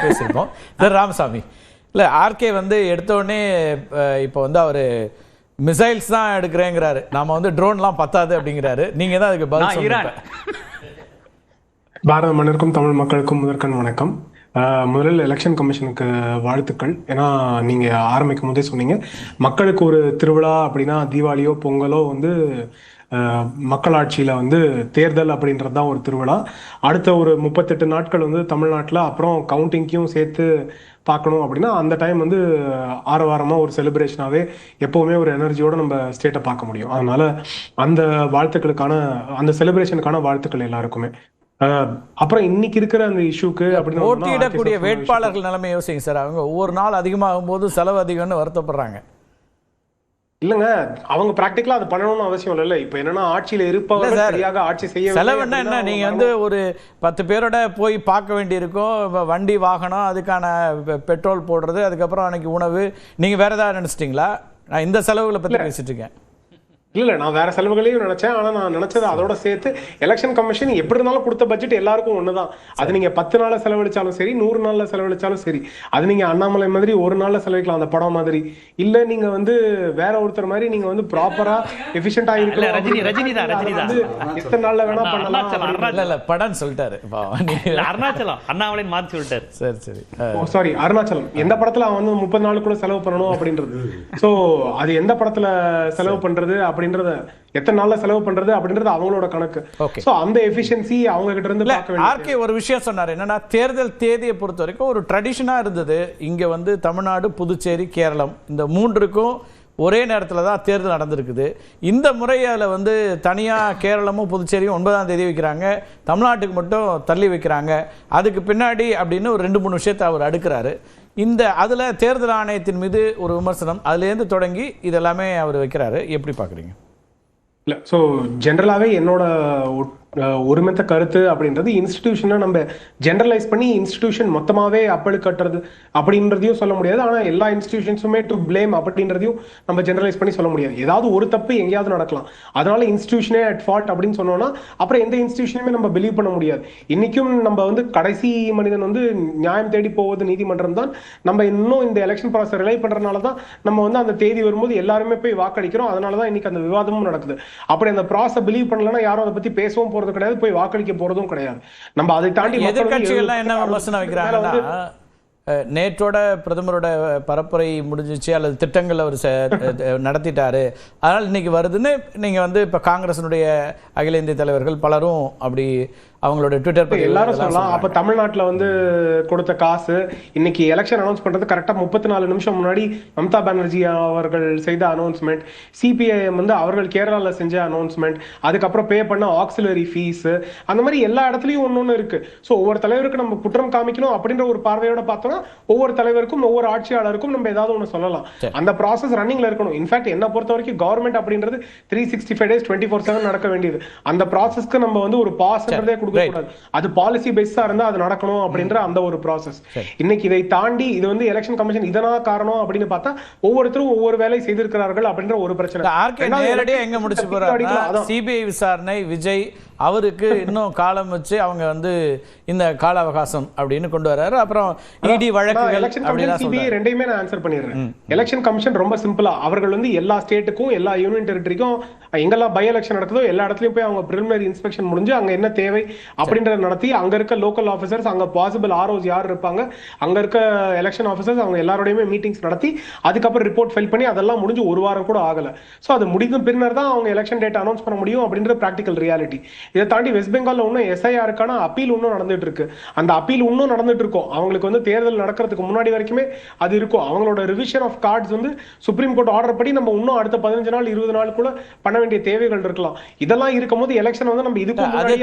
பேசியிருக்கோம். சார் ராமசாமி இல்லை ஆர்கே வந்து எடுத்தோடனே இப்போ வந்து அவர் மிசைல்ஸ் தான் எடுக்கிறேங்கிறாரு, நாம வந்து ட்ரோன்லாம் பத்தாது அப்படிங்கிறாரு. நீங்க தான் அதுக்கு பதில் சொல்லுங்க. பாரத மன்னருக்கும் தமிழ் மக்களுக்கும் முதற்கண் வணக்கம். முதலில் எலெக்ஷன் கமிஷனுக்கு வாழ்த்துக்கள். ஏன்னா நீங்க ஆரம்பிக்கும் போதே சொன்னீங்க மக்களுக்கு ஒரு திருவிழா அப்படின்னா தீபாவளியோ பொங்கலோ வந்து மக்களாட்சியில வந்து தேர்தல் அப்படின்றது தான் ஒரு திருவிழா. அடுத்த ஒரு 38 நாட்கள் வந்து தமிழ்நாட்டில் அப்புறம் கவுண்டிங்கையும் சேர்த்து பார்க்கணும் அப்படின்னா அந்த டைம் வந்து ஆரவாரமாக ஒரு செலிப்ரேஷனாகவே எப்போவுமே ஒரு எனர்ஜியோட நம்ம ஸ்டேட்டை பார்க்க முடியும். அதனால அந்த வாழ்த்துக்களுக்கான அந்த செலிப்ரேஷனுக்கான வாழ்த்துக்கள் எல்லாருக்குமே. அப்புறம் இன்னைக்கு இருக்கிற அந்த இஷ்யூக்கு அப்படின்னு போட்டியிடக்கூடிய வேட்பாளர்கள் நிலைமை யோசிங்க சார். அவங்க ஒவ்வொரு நாள் அதிகமாகும் போது செலவு அதிகம்னு வருத்தப்படுறாங்க. இல்லங்க, அவங்க பிராக்டிகலா அது பண்ணணும்னு அவசியம் இல்லை. இப்ப என்னன்னா ஆட்சியில இருப்பவர்கள் சரியாக ஆட்சி செய்ய செலவுன்னா என்ன, நீங்க வந்து ஒரு 10 பேரோட போய் பார்க்க வேண்டி இருக்கும், வண்டி வாகனம், அதுக்கான பெட்ரோல் போடுறது, அதுக்கப்புறம் அன்னைக்கு உணவு. நீங்க வேற ஏதாவது நினைச்சிட்டீங்களா? நான் இந்த செலவுகளை பத்தி பேசிட்டு இருக்கேன். இல்ல, நான் வேற செலவுகளையும் நினைச்சேன். ஆனா நான் நினைச்சது அதோட சேர்த்து எலெக்ஷன் கமிஷன் எப்படி இருந்தாலும் கொடுத்த பட்ஜெட் எல்லாருக்கும் ஒண்ணுதான். அது நீங்க 10 நாள்ல செலவழிச்சாலும் சரி, 100 நாள்ல செலவழிச்சாலும் சரி, அது நீங்க அண்ணாமலை மாதிரி ஒரு நாள்ல செலவழிக்கலாம் அந்த படம் மாதிரி. இல்ல நீங்க வந்து வேற ஒருத்தர் மாதிரி நீங்க வந்து ப்ராப்பரா எஃபிஷியன்ட்டா இருக்கணும். எத்தனை நாள்ல வேணா பண்ணலாம். இல்ல படம் சொல்லிட்டாரு, அருணாச்சலம் அண்ணாமலை மாத்தி சொல்லிட்டாரு. சரி சரி, சாரி அருணாச்சலம் எந்த படத்துல அவன் வந்து 30 நாளுக்குள்ள செலவு பண்ணணும் அப்படின்றது. சோ அது எந்த படத்துல செலவு பண்றது அப்படின்றத, எத்தனை நாள்ல செலவு பண்றது அப்படின்றது அவங்களோட கணக்கு. சோ அந்த எஃபிஷியன்சி அவங்க கிட்ட இருந்து பார்க்க வேண்டியது. ஆர்கே ஒரு விஷயம் சொன்னாரு, என்னன்னா தேர்தல் தேதியை பொறுத்த வரைக்கும் ஒரு ட்ரெடிஷனா இருந்தது. இங்க வந்து தமிழ்நாடு, புதுச்சேரி, கேரளம் இந்த மூன்றுக்கும் ஒரே நேரத்தில் தான் தேர்தல் நடந்திருக்குது. இந்த முறையில் வந்து தனியாக கேரளமும் புதுச்சேரியும் 9ஆம் தேதி வைக்கிறாங்க, தமிழ்நாட்டுக்கு மட்டும் தள்ளி வைக்கிறாங்க. அதுக்கு பின்னாடி அப்படின்னு ஒரு 2-3 விஷயத்தை அவர் அடுக்கிறாரு. இந்த அதில் தேர்தல் ஆணையத்தின் மீது ஒரு விமர்சனம், அதுலேருந்து தொடங்கி இதெல்லாமே அவர் வைக்கிறாரு. எப்படி பார்க்குறீங்க? இல்லை, ஸோ ஜென்ரலாகவே என்னோட ஒருமித்த கருத்து அப்படின்றது இன்ஸ்டிடியூஷனை நம்ம ஜென்ரலைஸ் பண்ணி இன்ஸ்டிடியூஷன் மொத்தமாகவே அப்பழு கட்டுறது அப்படின்றதையும் சொல்ல முடியாது. ஆனால் எல்லா இன்ஸ்டிடியூஷன்ஸுமே டு பிளேம் அப்படின்றதையும் நம்ம ஜென்ரலைஸ் பண்ணி சொல்ல முடியாது. ஏதாவது ஒரு தப்பு எங்கேயாவது நடக்கலாம், அதனால இன்ஸ்டிடியூஷனே அட் ஃபால்ட் அப்படின்னு சொன்னோம்னா அப்புறம் எந்த இன்ஸ்டிடியூஷனுமே நம்ம பிலீவ் பண்ண முடியாது. இன்னைக்கும் நம்ம வந்து கடைசி மனிதன் வந்து நியாயம் தேடி போவது நீதிமன்றம் தான். நம்ம இன்னும் இந்த எலெக்ஷன் ப்ராசஸ் ரிலை பண்றதுனால தான் நம்ம வந்து அந்த தேதி வரும்போது எல்லாருமே போய் வாக்களிக்கிறோம். அதனால தான் இன்னைக்கு அந்த விவாதமும் நடக்குது. அப்படி அந்த ப்ராசஸ் பிலீவ் பண்ணலன்னா யாரும் அதை பத்தி பேசவும் போறது கிடையாது, போய் வாக்களிக்க போறதும் கிடையாது. நம்ம அதை தாண்டி எதிர்கட்சிகள்லாம் என்ன விமர்சனம் வைக்கிறாங்கன்னா, நேற்றோட பிரதமரோட பரப்புரை முடிஞ்சிச்சு அல்லது திட்டங்கள் அவர் நடத்திட்டாரு, அதனால் இன்னைக்கு வருதுன்னு நீங்க வந்து இப்ப காங்கிரஸினுடைய அகில இந்திய தலைவர்கள் பலரும் அப்படி அவங்களோட ட்விட்டர் எல்லாரும் சொல்லலாம். அப்ப தமிழ்நாட்டுல வந்து கொடுத்த காசு இன்னைக்கு எலெக்ஷன் அனௌன்ஸ் பண்றது கரெக்டா 34 நிமிஷம் முன்னாடி மம்தா பானர்ஜி அவர்கள் செய்த அனௌன்ஸ்மெண்ட், சிபிஐஎம் வந்து அவர்கள் கேரளால செஞ்ச அனௌன்ஸ்மெண்ட், அதுக்கப்புறம் பே பண்ண ஆக்சிலரி ஃபீஸ், அந்த மாதிரி எல்லா இடத்துலயும் ஒன்னொன்னு இருக்கு. ஸோ ஒவ்வொரு தலைவருக்கும் நம்ம குற்றம் காமிக்கணும் அப்படின்ற ஒரு பார்வையோட பார்த்தோம்னா ஒவ்வொரு தலைவருக்கும் ஒவ்வொரு ஆட்சியாளருக்கும் நம்ம ஏதாவது ஒன்று சொல்லலாம். அந்த ப்ராசஸ் ரன்னிங்ல இருக்கணும். இன்ஃபேக்ட் என்ன பொறுத்த வரைக்கும் கவர்மெண்ட் அப்படின்றது 365 days 24/7 நடக்க வேண்டியது. அந்த ப்ராசஸ்க்கு நம்ம வந்து ஒரு பாஸ்ன்றதே கொடுக்க கூடாது. அது பாலிசி பேஸா இருந்தா அது நடக்கணும் அப்படின்ற அந்த ஒரு ப்ராசஸ். இன்னைக்கு இதை தாண்டி இது வந்து எலெக்ஷன் கமிஷன் இதனா காரணம் அப்படின்னு பார்த்தா ஒவ்வொருத்தரும் ஒவ்வொரு வேலை செய்திருக்கிறார்கள் அப்படின்ற ஒரு பிரச்சனை. நேரடியா எங்க முடிச்சு போறாங்க சிபிஐ விசாரணை, விஜய் அவருக்கு இன்னும் காலம் வச்சு அவங்க வந்து இந்த கால அவகாசம் அப்படின்னு கொண்டு வர்றாரு. அப்புறம் இடி வழக்குகள் ரெண்டையுமே நான் ஆன்சர் பண்ணிடுறேன். எலெக்ஷன் கமிஷன் ரொம்ப சிம்பிளா அவர்கள் வந்து எல்லா ஸ்டேட்டுக்கும் எல்லா யூனியன் டெரிட்டரிக்கும் எங்கெல்லாம் பை எலெக்ஷன் நடக்குதோ எல்லா இடத்துலயும் போய் அவங்க பிரிலிமினரி இன்ஸ்பெக்ஷன் முடிஞ்சு அங்க என்ன தேவை அப்படின்றத நடத்தி அங்க இருக்க லோக்கல் ஆஃபீஸர்ஸ், அங்க பாசிபிள் ஆர்ஓஸ் யார் இருப்பாங்க, அங்க இருக்க எலெக்ஷன் ஆஃபீஸர்ஸ் அவங்க எல்லாரோடையுமே மீட்டிங்ஸ் நடத்தி அதுக்கப்புறம் ரிப்போர்ட் ஃபைல் பண்ணி அதெல்லாம் முடிஞ்சு ஒரு வாரம் கூட ஆகல. சோ அது முடிந்த பின்னர் தான் அவங்க எலெக்ஷன் டேட் அனௌன்ஸ் பண்ண முடியும் அப்படின்ற பிராக்டிகல் ரியாலிட்டி. இதை தாண்டி வெஸ்ட் பெங்கால்ல இன்னும் எஸ்ஐஆருக்கான அப்பீல் இன்னும் நடந்துட்டு இருக்கு. அந்த அப்பீல் இன்னும் நடந்துட்டு இருக்கும். அவங்களுக்கு வந்து தேர்தல் நடக்கிறதுக்கு முன்னாடி வரைக்குமே அது இருக்கும். அவங்களோட ரிவிஷன் ஆஃப் கார்ட்ஸ் வந்து சுப்ரீம் கோர்ட் ஆர்டர் படி நம்ம இன்னும் அடுத்த 15 நாள் 20 நாளுக்குள்ள பண்ண வேண்டிய தேவைகள் இருக்கலாம். இதெல்லாம் இருக்கும்போது எலெக்ஷன் வந்து நம்ம இதுக்கு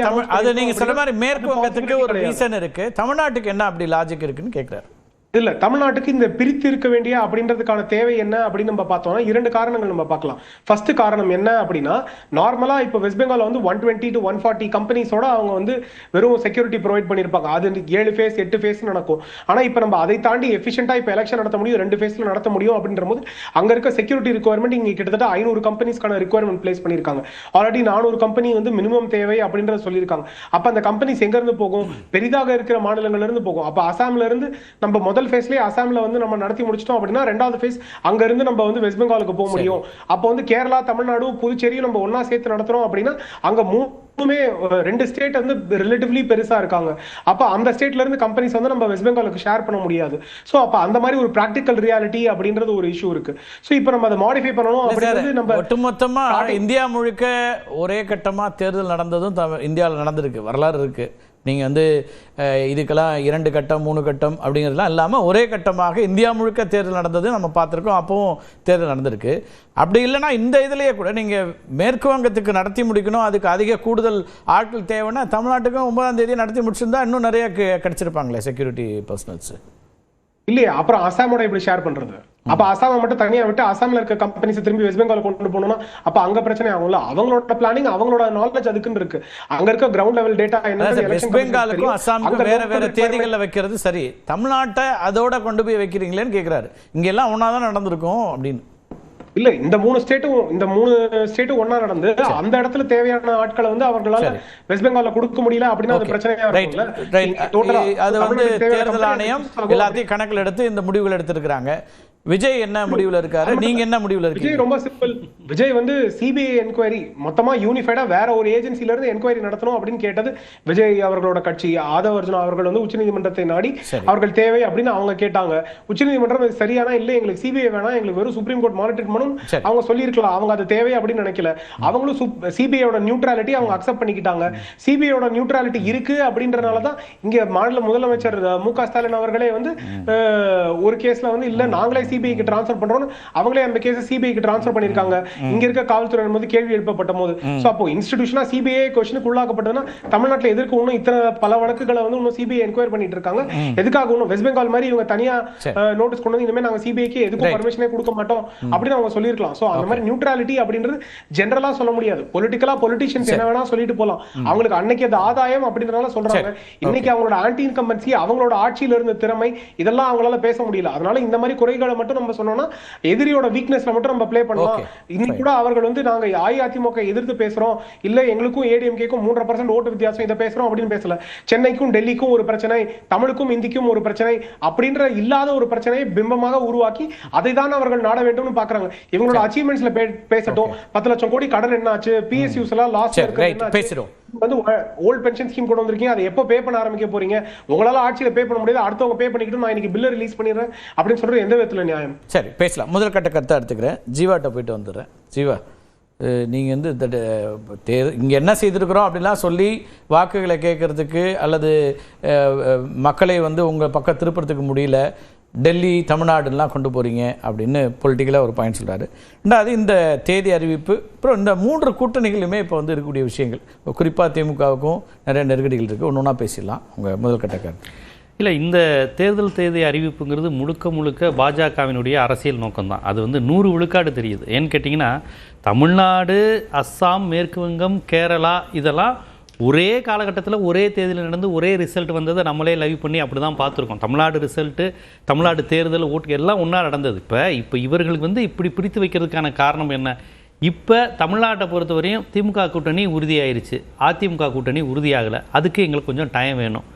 அது நீங்க சொல்ற மாதிரி மேற்கு வங்கத்துக்கு ஒரு ரீசன் இருக்கு, தமிழ்நாட்டுக்கு என்ன அப்படி லாஜிக் இருக்குன்னு கேக்குறாரு. இல்ல தமிழ்நாட்டுக்கு இந்த பிரித்து இருக்க வேண்டிய அப்படின்றதுக்கான தேவை என்ன அப்படின்னு நம்ம பார்த்தோம்னா 2 காரணங்கள் நம்ம பார்க்கலாம். ஃபர்ஸ்ட் காரணம் என்ன அப்படின்னா, நார்மலா இப்போ வெஸ்ட் பெங்கால் வந்து 120 to 140 கம்பெனிஸோட அவங்க வந்து வெறும் செக்யூரிட்டி ப்ரொவைட் பண்ணிருப்பாங்க. அது 7 ஃபேஸ் 8 ஃபேஸ் நடக்கும். ஆனா இப்போ நம்ம அதை தாண்டி எஃபிஷியன்ட்டா இப்போ எலெக்ஷன் நடத்த முடியும், 2 ஃபேஸ்ல நடத்த முடியும் அப்படின்ற போது அங்க இருக்க செக்யூரிட்டி ரிக்வயர்மெண்ட் இங்க கிட்டத்தட்ட 500 கம்பெனிஸ்க்கான ரிக்வயர்மெண்ட் பிளேஸ் பண்ணிருக்காங்க. ஆல்ரெடி 400 கம்பெனி வந்து மினிமம் தேவை அப்படின்றத சொல்லியிருக்காங்க. அப்ப அந்த கம்பெனிஸ் எங்க இருந்து போகும்? பெரிதாக இருக்கிற மாநிலங்கள்ல இருந்து போகும். அப்ப அசாம்ல இருந்து நம்ம முதல் ஃபேஸ்லயே அசாம்ல வந்து நம்ம நடத்தி முடிச்சிட்டோம் அப்படின்னா 2வது ஃபேஸ் அங்க இருந்து நம்ம வந்து வெஸ்ட் பெங்காலுக்கு போக முடியும். அப்போ வந்து கேரளா, தமிழ்நாடு, புதுச்சேரியும் நம்ம ஒன்னா சேர்த்து நடத்துறோம் அப்படின்னா அங்க 2 ஸ்டேட் வந்து ரிலேட்டிவ்லி பெருசா இருக்காங்க. அப்ப அந்த ஸ்டேட்ல இருந்து கம்பெனிஸ் வந்து நம்ம வெஸ்ட் பெங்காலுக்கு ஷேர் பண்ண முடியாது. சோ அப்ப அந்த மாதிரி ஒரு பிராக்டிகல் ரியாலிட்டி அப்படின்றது ஒரு இஷ்யூ இருக்கு. சோ இப்போ நம்ம அதை மாடிஃபை பண்ணணும் அப்படின்றது நம்ம ஒட்டுமொத்தமா இந்தியா முழுக்க ஒரே கட்டமா தேர்தல் நடந்ததும் இந்தியாவில் நடந்திருக்கு, வரலாறு இருக்கு. நீங்கள் வந்து இதுக்கெல்லாம் 2 கட்டம் 3 கட்டம் அப்படிங்கிறதுலாம் இல்லாமல் ஒரே கட்டமாக இந்தியா முழுக்க தேர்தல் நடந்தது நம்ம பார்த்துருக்கோம். அப்பவும் தேர்தல் நடந்திருக்கு. அப்படி இல்லைன்னா இந்த இதுலேயே கூட நீங்கள் மேற்கு வங்கத்துக்கு நடத்தி முடிக்கணும், அதுக்கு அதிக கூடுதல் ஆட்கள் தேவைன்னா தமிழ்நாட்டுக்கும் 9ஆம் தேதி நடத்தி முடிச்சிருந்தா இன்னும் நிறைய கிடைச்சிருப்பாங்களே செக்யூரிட்டி பர்சனல்ஸ். இல்லையா? அப்புறம் அசாமோட எப்படி ஷேர் பண்றது? அப்ப அசாமை மட்டும் தனியா விட்டு அசாம்ல இருக்க கம்பெனிஸ் திரும்பி வெஸ்ட் பெங்கால் கொண்டு போகணும்னா அப்ப அங்க பிரச்சனை ஆகும்ல. அவங்களோட பிளானிங், அவங்களோட நாலேஜ் அதுக்குன்னு இருக்கு. அங்க இருக்க கிரவுண்ட் லெவல் டேட்டா என்ன? வெஸ்ட் பெங்காலுக்கும் அசாமுக்கும் வேற வேற தேதிகள்ல வைக்கிறது சரி, தமிழ்நாட்டை அதோட கொண்டு போய் வைக்கிறீங்களேன்னு கேட்கிறாரு. இங்க எல்லாம் ஒன்னாதான் நடந்திருக்கும் அப்படின்னு. இல்ல, இந்த 3 ஸ்டேட்டும் ஒன்னா நடந்து அந்த இடத்துல தேவையான ஆட்களை வந்து அவங்களால வெஸ்ட் பெங்கால்ல கொடுக்க முடியல அப்படின்னா அது பிரச்சனையா இருக்கும்ல. அது வந்து தேர்தல் ஆணையம் எல்லாத்தையும் கணக்கில் எடுத்து இந்த முடிவுகள் எடுத்திருக்கிறாங்க. விஜய் என்ன முடிவுல இருக்காரு, நீங்க என்ன முடிவுல இருக்கீங்க? விஜய் ரொம்ப சிம்பிள். விஜய் வந்து சிபிஐ என்கொயரி மொத்தமா யூனிஃபைடா வேற ஒரு ஏஜென்சில இருந்து என்கொயரி நடத்தணும் அப்படின்னு கேட்டது விஜய் அவர்களோட கட்சி. ஆதவ அர்ஜுனா அவர்கள் வந்து உச்சநீதிமன்றத்தை நாடி அவர்கள் தேவை அப்படின்னு அவங்க கேட்டாங்க. உச்சநீதிமன்றம் சரியானா இல்ல எங்களுக்கு சிபிஐ வேணாம், எங்களுக்கு வெறும் சுப்ரீம் கோர்ட் மானிட்டர் பண்ணணும் அவங்க சொல்லியிருக்கலாம். அவங்க அது தேவை அப்படின்னு நினைக்கல. அவங்களும் சிபிஐயோட நியூட்ரலிட்டி அவங்க அக்செப்ட் பண்ணிக்கிட்டாங்க. சிபிஐயோட நியூட்ரலிட்டி இருக்கு அப்படின்றதுனாலதான் இங்க மாநில முதலமைச்சர் மு.க. ஸ்டாலின் அவர்களே வந்து ஒரு கேஸ்ல வந்து இல்ல நாங்களே சிபிஐக்கு டிரான்ஸ்ஃபர் பண்றோம், அவங்களே அந்த கேஸை சிபிஐக்கு டிரான்ஸ்ஃபர் பண்ணிருக்காங்க. இங்க இருக்க காவல்துறை போது கேள்வி எழுப்பப்பட்ட போது அப்போ இன்ஸ்டிடியூஷனா சிபிஐ கொஸ்டினுக்கு உள்ளாக்கப்பட்டதுன்னா தமிழ்நாட்டில் எதிர்க்க இன்னும் இத்தனை பல வழக்குகளை வந்து இன்னும் சிபிஐ என்கொயர் பண்ணிட்டு இருக்காங்க. எதுக்காக இன்னும் வெஸ்ட் பெங்கால் மாதிரி இவங்க தனியா நோட்டீஸ் கொண்டு வந்து இனிமே நாங்க சிபிஐக்கு எதுக்கும் பர்மிஷனே கொடுக்க மாட்டோம் அப்படின்னு அவங்க சொல்லிருக்கலாம். சோ அந்த மாதிரி நியூட்ரலிட்டி அப்படின்றது ஜெனரலா சொல்ல முடியாது. பொலிட்டிக்கலா பொலிட்டிஷியன்ஸ் என்ன வேணா சொல்லிட்டு போலாம். அவங்களுக்கு அன்னைக்கு அது ஆதாயம் அப்படின்றனால சொல்றாங்க. இன்னைக்கு அவங்களோட ஆன்டி இன்கம்பன்சி, அவங்களோட ஆட்சியில இருந்த திறமை இதெல்லாம் அவங்களால பேச முடியல. அதனால இந்த மாதிரி குறைகளை மட்டும் நம்ம சொன்னோம்னா எதிரியோட வீக்னஸ்ல மட்டும் நம்ம ப்ளே பண்ணலாம். இன்னைக்கு கூட அவர்கள் வந்து நாங்க அஇஅதிமுக எதிர்த்து பேசுறோம், இல்ல எங்களுக்கும் ஏடிஎம்கேக்கும் 3% ஓட்டு வித்தியாசம் இதை பேசுறோம் அப்படின்னு பேசல. சென்னைக்கும் டெல்லிக்கும் ஒரு பிரச்சனை, தமிழுக்கும் இந்திக்கும் ஒரு பிரச்சனை அப்படின்ற இல்லாத ஒரு பிரச்சனையை பிம்பமாக உருவாக்கி அதை தான் அவர்கள் நாட வேண்டும்னு பாக்குறாங்க. இவங்களோட அச்சீவ்மெண்ட்ஸ்ல பேசட்டும். 10 லட்சம் கோடி கடன் என்னாச்சு, பிஎஸ்யூஸ் எல்லாம் லாஸ்ட் பேசுறோம். வந்து ஓல்ட் பென்ஷன் ஸ்கீம் கொண்டு வந்திருக்கீங்க, அதை எப்போ பே பண்ண ஆரம்பிக்க போறீங்க? உங்களால ஆட்சியில பே பண்ண முடியாது, அடுத்தவங்க பே பண்ணிக்கிட்டு நான் இன்னைக்கு பில்ல ரிலீஸ் பண்ணிடுறேன் அப்படின்னு சொல்றது எந்த விதத்துல நியாயம்? சரி, பேசலாம். முதல் கட்ட கருத்தை எடுத்துக்கிறேன். ஜீவாட்ட போயிட்டு வந்துடுறேன். ஜீவா, நீங்கள் வந்து இங்கே என்ன செய்திருக்கிறோம் அப்படின்லாம் சொல்லி வாக்குகளை கேட்கறதுக்கு அல்லது மக்களை வந்து உங்கள் பக்கம் திருப்புறதுக்கு முடியல, டெல்லி தமிழ்நாடுலாம் கொண்டு போகிறீங்க அப்படின்னு பொலிட்டிக்கலாக ஒரு பாயிண்ட் சொல்கிறாரு. ரெண்டாவது இந்த தேதி அறிவிப்பு, அப்புறம் இந்த 3 கூட்டணிகளுமே இப்போ வந்து இருக்கக்கூடிய விஷயங்கள், குறிப்பாக திமுகவுக்கும் நிறைய நெருக்கடிகள் இருக்குது. ஒன்று ஒன்றா பேசிடலாம். உங்கள் முதல் கட்டக்கார். இல்லை, இந்த தேர்தல் தேதி அறிவிப்புங்கிறது முழுக்க பாஜகவினுடைய அரசியல் நோக்கம்தான். அது வந்து 100 விழுக்காடு தெரியுது. ஏன்னு கேட்டிங்கன்னா தமிழ்நாடு, அஸ்ஸாம், மேற்கு வங்கம், கேரளா இதெல்லாம் ஒரே காலகட்டத்தில் ஒரே தேதியில் நடந்து ஒரே ரிசல்ட் வந்ததை நம்மளே லைவ் பண்ணி அப்படி தான் பார்த்துருக்கோம். தமிழ்நாடு ரிசல்ட்டு, தமிழ்நாடு தேர்தல், ஓட்டு எல்லாம் ஒன்றா நடந்தது. இப்போ இவர்களுக்கு வந்து இப்படி பிரித்து வைக்கிறதுக்கான காரணம் என்ன? இப்போ தமிழ்நாட்டை பொறுத்தவரையும் திமுக கூட்டணி உறுதியாயிருச்சு, அதிமுக கூட்டணி உறுதியாகலை. அதுக்கு எங்களுக்கு கொஞ்சம் டைம் வேணும்.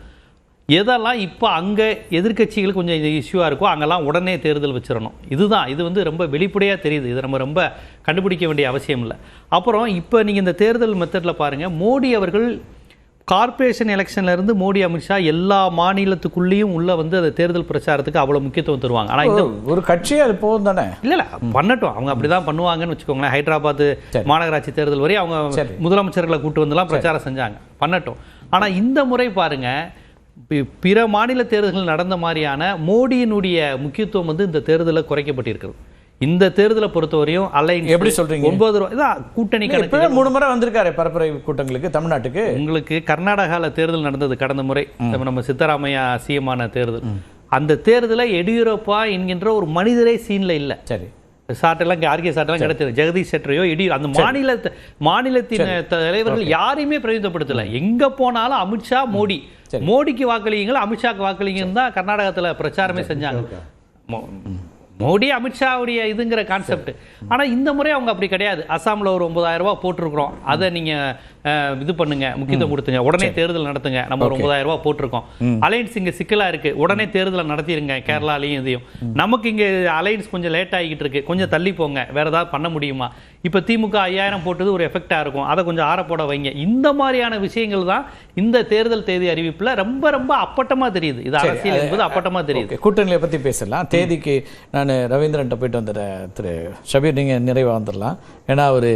எதெல்லாம் இப்போ அங்கே எதிர்க்கட்சிகளுக்கு கொஞ்சம் இது இஷ்யூவாக இருக்கோ அங்கெல்லாம் உடனே தேர்தல் வச்சிடணும். இது வந்து ரொம்ப வெளிப்படையாக தெரியுது. இதை நம்ம ரொம்ப கண்டுபிடிக்க வேண்டிய அவசியம் இல்லை. அப்புறம் இப்போ நீங்கள் இந்த தேர்தல் மெத்தடில் பாருங்கள், மோடி அவர்கள் கார்பரேஷன் எலெக்ஷன்லேருந்து மோடி, அமித்ஷா எல்லா மாநிலத்துக்குள்ளேயும் உள்ள வந்து அந்த தேர்தல் பிரச்சாரத்துக்கு அவ்வளோ முக்கியத்துவம் தருவாங்க. ஆனால் இந்த ஒரு கட்சி அது போதும் தானே? இல்லை பண்ணட்டும், அவங்க அப்படி தான் பண்ணுவாங்கன்னு வச்சுக்கோங்களேன். ஹைதராபாத் மாநகராட்சி தேர்தல் வரை அவங்க முதலமைச்சர்களை கூட்டு வந்துலாம் பிரச்சாரம் செஞ்சாங்க, பண்ணட்டும். ஆனால் இந்த முறை பாருங்கள், பிற மாநில தேர்தல்கள் நடந்த மாதிரியான மோடியினுடைய முக்கியத்துவம் வந்து இந்த தேர்தலில் குறைக்கப்பட்டிருக்கிறது. இந்த தேர்தலை பொறுத்தவரையும் அலைன்ஸ் எப்படி சொல்றீங்க? 9 ரூபா கூட்டணி கணக்கு 3 முறை வந்திருக்காரு பரப்புரை கூட்டங்களுக்கு தமிழ்நாட்டுக்கு. உங்களுக்கு கர்நாடகாவில் தேர்தல் நடந்தது கடந்த முறை, நம்ம சித்தராமையா சிஎமான தேர்தல். அந்த தேர்தலில் எடியூரப்பா என்கின்ற ஒரு மனிதரே சீன்ல இல்லை. சரி, சாட்டெல்லாம் ஆர்கே சாட்டெல்லாம் கிடைத்தது, ஜெகதீஷ் ஷெட்டரையோ அந்த மாநிலத்தின் தலைவர்கள் யாரையுமே பிரதிநிதித்துவப்படுத்தல. எங்க போனாலும் அமித்ஷா மோடிக்கு வாக்களியுங்கள், அமித்ஷாக்கு வாக்களிங்கன்னு தான் கர்நாடகத்துல பிரச்சாரமே செஞ்சாங்க. மோடி அமித்ஷாவுடைய இதுங்கிற கான்செப்ட். ஆனா இந்த முறை அவங்க அப்படி கிடையாது. அசாம்ல ஒரு 9,000 ரூபாய் போட்டிருக்கிறோம், அதை நீங்க இது பண்ணுங்க, முக்கியத்துவம் கொடுத்துங்க, உடனே தேர்தல் நடத்துங்க. நம்ம ஒரு 9,000 ரூபாய் போட்டிருக்கோம். அலையன்ஸ் இங்க சிக்கலா இருக்கு, உடனே தேர்தலை நடத்திருங்க, கேரளாலையும் இதையும். நமக்கு இங்க அலையன்ஸ் கொஞ்சம் லேட் ஆகிட்டு இருக்கு, கொஞ்சம் தள்ளி போங்க, வேற ஏதாவது பண்ண முடியுமா? இப்ப திமுக 5,000 போட்டது ஒரு எஃபெக்டா இருக்கும், அதை கொஞ்சம் ஆறப்போட வைங்க. இந்த மாதிரியான விஷயங்கள் தான் இந்த தேர்தல் தேதி அறிவிப்புல ரொம்ப ரொம்ப அப்பட்டமா தெரியுது. இது அரசியல் என்பது அப்பட்டமா தெரியுது. கூட்டணியை பத்தி பேசலாம். தேதிக்கு நான் ரவீந்திரன்ட்ட போயிட்டு வந்துடுறேன். திரு ஷபீர், நீங்க நிறைவா வந்துடலாம். ஏன்னா ஒரு